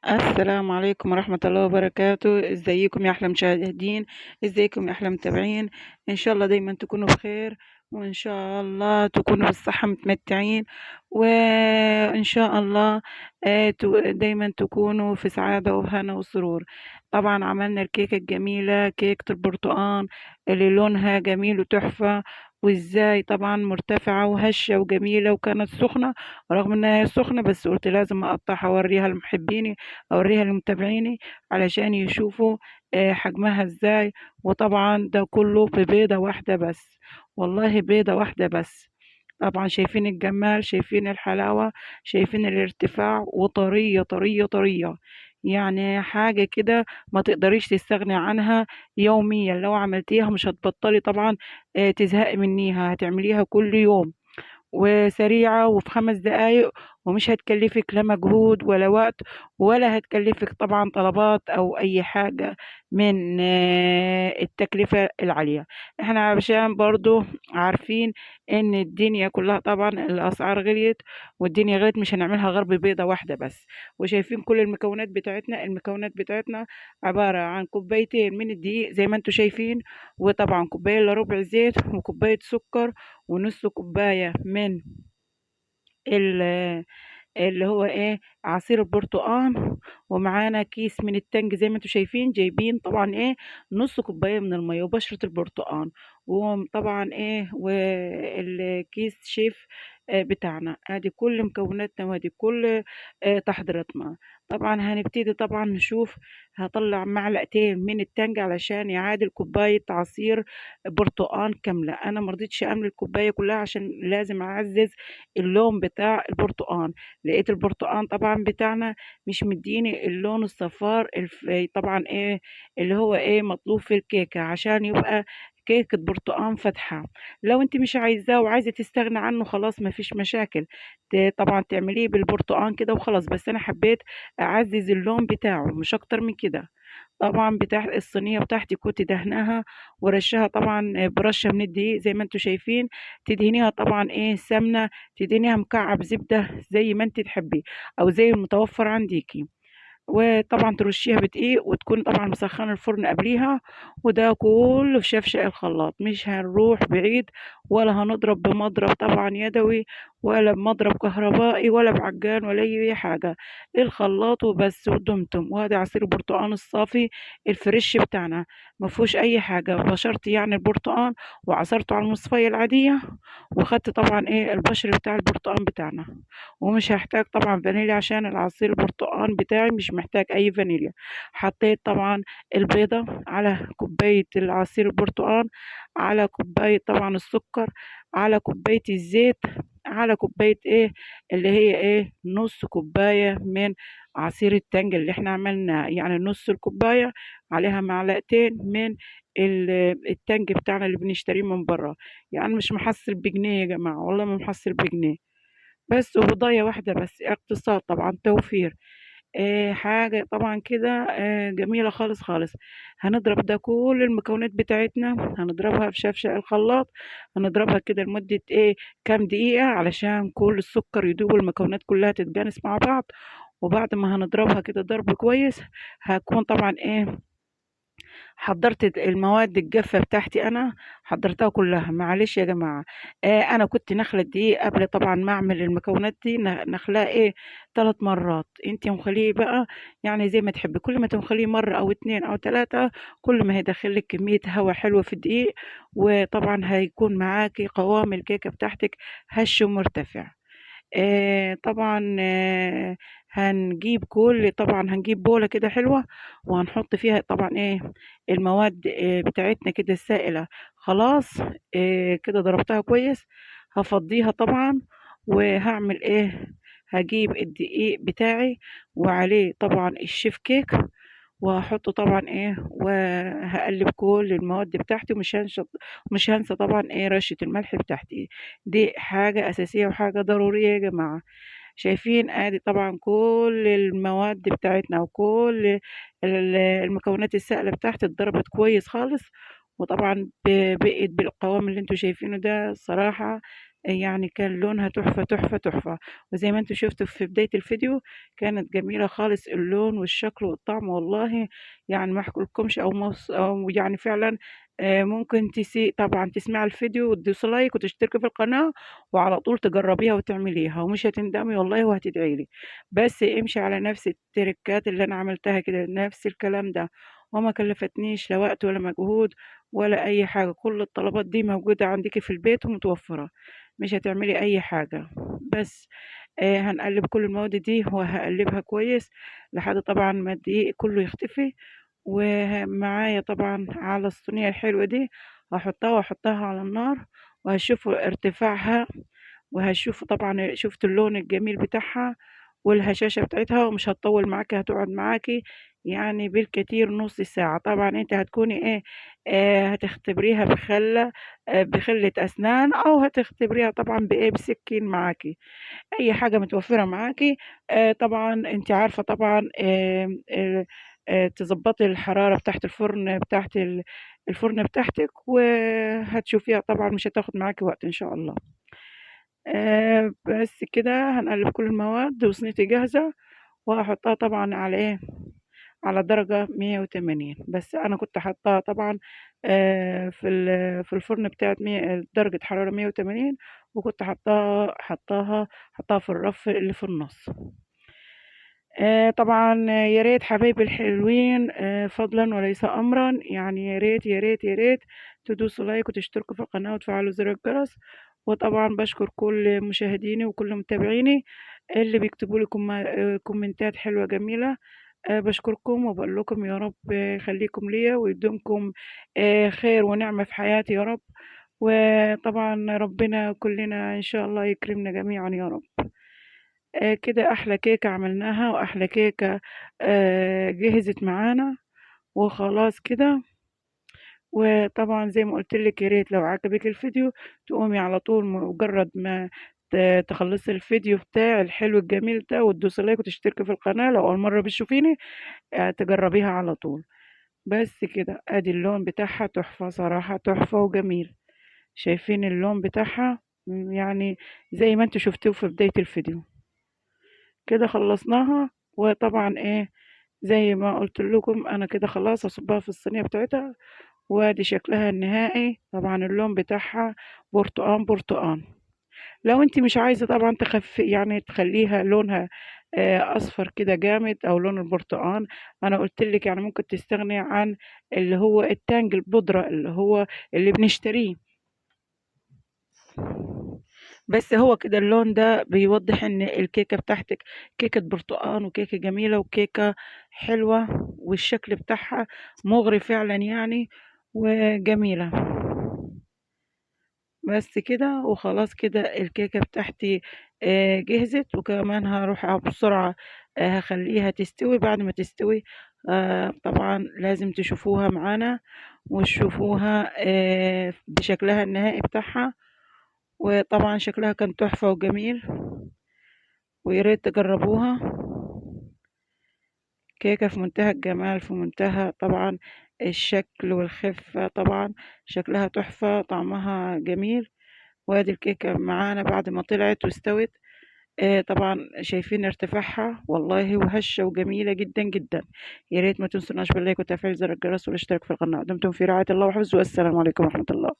السلام عليكم ورحمة الله وبركاته. ازيكم يا احلى مشاهدين؟ ازيكم يا احلى متابعين؟ ان شاء الله دايما تكونوا بخير، وان شاء الله تكونوا بالصحة متمتعين، وان شاء الله دايما تكونوا في سعادة وهنا وسرور. طبعا عملنا الكيكة الجميلة، كيكة البرتقال اللي لونها جميل وتحفة، وازاي طبعا مرتفعة وهشة وجميلة، وكانت سخنة. رغم انها سخنة بس قلت لازم اقطعها اوريها لمحبيني، اوريها لمتابعيني علشان يشوفوا حجمها ازاي. وطبعا ده كله ببيضة واحدة بس، والله بيضة واحدة بس. طبعا شايفين الجمال، شايفين الحلاوة، شايفين الارتفاع، وطرية طرية طرية، يعني حاجة كده ما تقدريش تستغني عنها. يوميا لو عملتيها مش هتبطلي طبعا تزهقي منيها، هتعمليها كل يوم، وسريعة وفي 5 دقايق، ومش هتكلفك لا مجهود ولا وقت، ولا هتكلفك طبعا طلبات أو أي حاجة من التكلفة العالية. احنا عشان برضو عارفين ان الدنيا كلها طبعا الأسعار غليت، والدنيا غليت، مش هنعملها غير ببيضة واحدة بس. وشايفين كل المكونات بتاعتنا عبارة عن كوبايتين من الدقيق زي ما انتوا شايفين، وطبعا كوباية الا ربع زيت، وكوباية سكر، ونص كوباية من ال- اللي هو ايه عصير البرتقال، ومعانا كيس من التانج زي ما انتوا شايفين، جايبين طبعا ايه نص كوباية من المية وبشرة البرتقال، وطبعا ايه والكيس شيف بتاعنا. ادي كل مكوناتنا، وادي كل تحضيراتنا. طبعا هنبتدي طبعا نشوف. هطلع معلقتين من التانج علشان يعادل كوباية عصير برتقال كاملة. انا مرضتش املي الكوباية كلها عشان لازم اعزز اللون بتاع البرتقال. لقيت البرتقال طبعا بتاعنا مش مديني اللون الصفار طبعا ايه اللي هو ايه مطلوب في الكيكة عشان يبقى كيكة برتقال فاتحة. لو انت مش عايزاه وعايزة تستغنى عنه خلاص مفيش مشاكل، طبعا تعمليه بالبرتقال كده وخلاص، بس انا حبيت اعزز اللون بتاعه مش اكتر من كده. طبعا بتاع الصينية بتاعتي كنت دهناها ورشها طبعا برشة من الدقيق زي ما انتوا شايفين. تدهنيها طبعا ايه سمنة، تدهنيها مكعب زبدة زي ما انت تحبي، او زي المتوفر عنديكي، وطبعا ترشيها بدقيق، وتكون طبعا مسخنة الفرن قبليها. وده كله في شفشق الخلاط، مش هنروح بعيد، ولا هنضرب بمضرب طبعا يدوي، ولا بمضرب كهربائي، ولا بعجان، ولا اي حاجة. الخلاط وبس ودمتم. وهذا عصير البرتقال الصافي الفريش بتاعنا، ما فيهوش اي حاجة. بشرت يعني البرتقال وعصرته على المصفية العادية، وخدت طبعا ايه البشر بتاع البرتقال بتاعنا. ومش هحتاج طبعا فانيليا عشان العصير البرتقال بتاعي مش محتاج اي فانيليا. حطيت طبعا البيضة على كوباية العصير البرتقال، على كوباية طبعا السكر، على كوباية الزيت، على كوباية ايه اللي هي ايه نص كوباية من عصير التانج اللي احنا عملناه، يعني نص الكوباية عليها معلقتين من التانج بتاعنا اللي بنشتريه من بره. يعني مش محصل بجنيه يا جماعة، والله ما محصل بجنيه، بس وبضاية واحدة بس، اقتصاد طبعا، توفير. حاجة طبعا كده جميلة خالص خالص. هنضرب ده كل المكونات بتاعتنا، هنضربها في شفشق الخلاط. هنضربها كده لمدة كام دقيقة علشان كل السكر يدوب والمكونات كلها تتجانس مع بعض. وبعد ما هنضربها كده ضرب كويس، هكون طبعا حضرت المواد الجافة بتاعتي. أنا حضرتها كلها، معلش يا جماعة. أنا كنت نخلة دقيق قبل طبعا ما أعمل المكونات دي، نخلاه 3 مرات. انتي مخليه بقى يعني زي ما تحبي، كل ما تنخليه مرة أو 2 أو 3 كل ما هيدخلك كمية هواء حلوة في الدقيق، وطبعا هيكون معاكي قوام الكيكة بتاعتك هش ومرتفع. طبعا هنجيب بولة كده حلوة، وهنحط فيها طبعا المواد بتاعتنا كده السائلة. خلاص كده ضربتها كويس. هفضيها طبعا، وهعمل هجيب الدقيق بتاعي وعليه طبعا الشيف كيك، وهحطه طبعا وهقلب كل المواد بتاعتي. مش هنسى طبعا رشة الملح بتاعتي. دي حاجة أساسية وحاجة ضرورية يا جماعة. شايفين ادي طبعا كل المواد بتاعتنا، وكل المكونات السائلة بتاعتي اتضربت كويس خالص. وطبعا بقيت بالقوام اللي انتوا شايفينه ده. صراحة يعني كان لونها تحفة تحفة تحفة. وزي ما انتوا شفتوا في بداية الفيديو كانت جميلة خالص، اللون والشكل والطعم والله يعني ما احكولكمش او يعني فعلا. ممكن طبعا تسمعي الفيديو وتدوسي لايك وتشتركي في القناة وعلى طول تجربيها وتعمليها ومش هتندمي والله وهتدعي لي. بس امشي على نفس التركات اللي انا عملتها كده، نفس الكلام ده، وما كلفتنيش لا وقت ولا مجهود ولا اي حاجة. كل الطلبات دي موجودة عندك في البيت ومتوفرة، مش هتعملي اي حاجة. بس هنقلب كل المواد دي وهقلبها كويس لحد طبعا ما الدقيق كله يختفي. ومعايا طبعا على الصينية الحلوة دي هحطها واحطها على النار وهشوفوا ارتفاعها، وهشوفوا طبعا شفت اللون الجميل بتاعها والهشاشة بتاعتها، ومش هتطول معاكي، هتقعد معاكي يعني بالكتير نص ساعة. طبعا انت هتكوني ايه، هتختبريها بخلة اسنان، او هتختبريها طبعا بايه، بسكين معاكي، اي حاجة متوفرة معاكي. طبعا انت عارفة طبعا تظبطي الحرارة بتاعت الفرن بتاعت الفرن بتاعتك، وهتشوفيها طبعا مش هتاخد معاكي وقت ان شاء الله. بس كده هنقلب كل المواد وصينيتي جاهزة، وهحطها طبعا على ايه، على درجة 180. بس انا كنت حطاها طبعا في الفرن بتاعت درجة حرارة 180، وكنت حطاها في الرف اللي في النص. طبعا يا ريت حبايبي الحلوين، فضلا وليس امرا، يعني يا ريت يا ريت يا ريت تدوسوا لايك وتشتركوا في القناة وتفعلوا زر الجرس. وطبعا بشكر كل مشاهديني وكل متابعيني اللي بيكتبوا لي كومنتات حلوة جميلة. بشكركم وبقول لكم يا رب يخليكم ليا ويدومكم خير ونعمة في حياتي يا رب. وطبعا ربنا كلنا إن شاء الله يكرمنا جميعا يا رب. كده أحلى كيكة عملناها، وأحلى كيكة جهزت معانا وخلاص كده. وطبعا زي ما قلت لك يا ريت لو عجبك الفيديو تقومي على طول مجرد ما تخلصي الفيديو بتاعي الحلو الجميل ده وتدوسي لايك وتشتركي في القناة لو أول مرة بتشوفيني، تجربيها على طول. بس كده ادي اللون بتاعها تحفة صراحة، تحفة وجميل. شايفين اللون بتاعها؟ يعني زي ما انتوا شفتوه في بداية الفيديو. كده خلصناها. وطبعا ايه، زي ما قلت لكم انا كده خلاص اصبها في الصينية بتاعتها، وادي شكلها النهائي. طبعا اللون بتاعها برتقان برتقان. لو انت مش عايزة طبعا يعني تخليها لونها اصفر كده جامد او لون البرتقان، انا قلت لك يعني ممكن تستغني عن اللي هو التانج البودرة اللي هو اللي بنشتريه. بس هو كده اللون ده بيوضح ان الكيكة بتاعتك كيكة برتقان وكيكة جميلة وكيكة حلوة، والشكل بتاعها مغري فعلا يعني وجميلة. بس كده وخلاص كده الكيكة بتاعتي جهزت. وكمان هروح بسرعة هخليها تستوي. بعد ما تستوي طبعا لازم تشوفوها معانا وتشوفوها بشكلها النهائي بتاعها. وطبعا شكلها كان تحفة وجميل، وياريت تجربوها. كيكة في منتهى الجمال، في منتهى طبعا الشكل والخفة. طبعا شكلها تحفة، طعمها جميل. وادي الكيكة معانا بعد ما طلعت واستوت. طبعا شايفين ارتفاعها والله وهشة وجميلة جدا جدا. يا ريت ما تنسوناش باللايك وتفعيل زر الجرس والاشتراك في القناة. دمتم في رعاية الله وحفظه، والسلام عليكم ورحمة الله.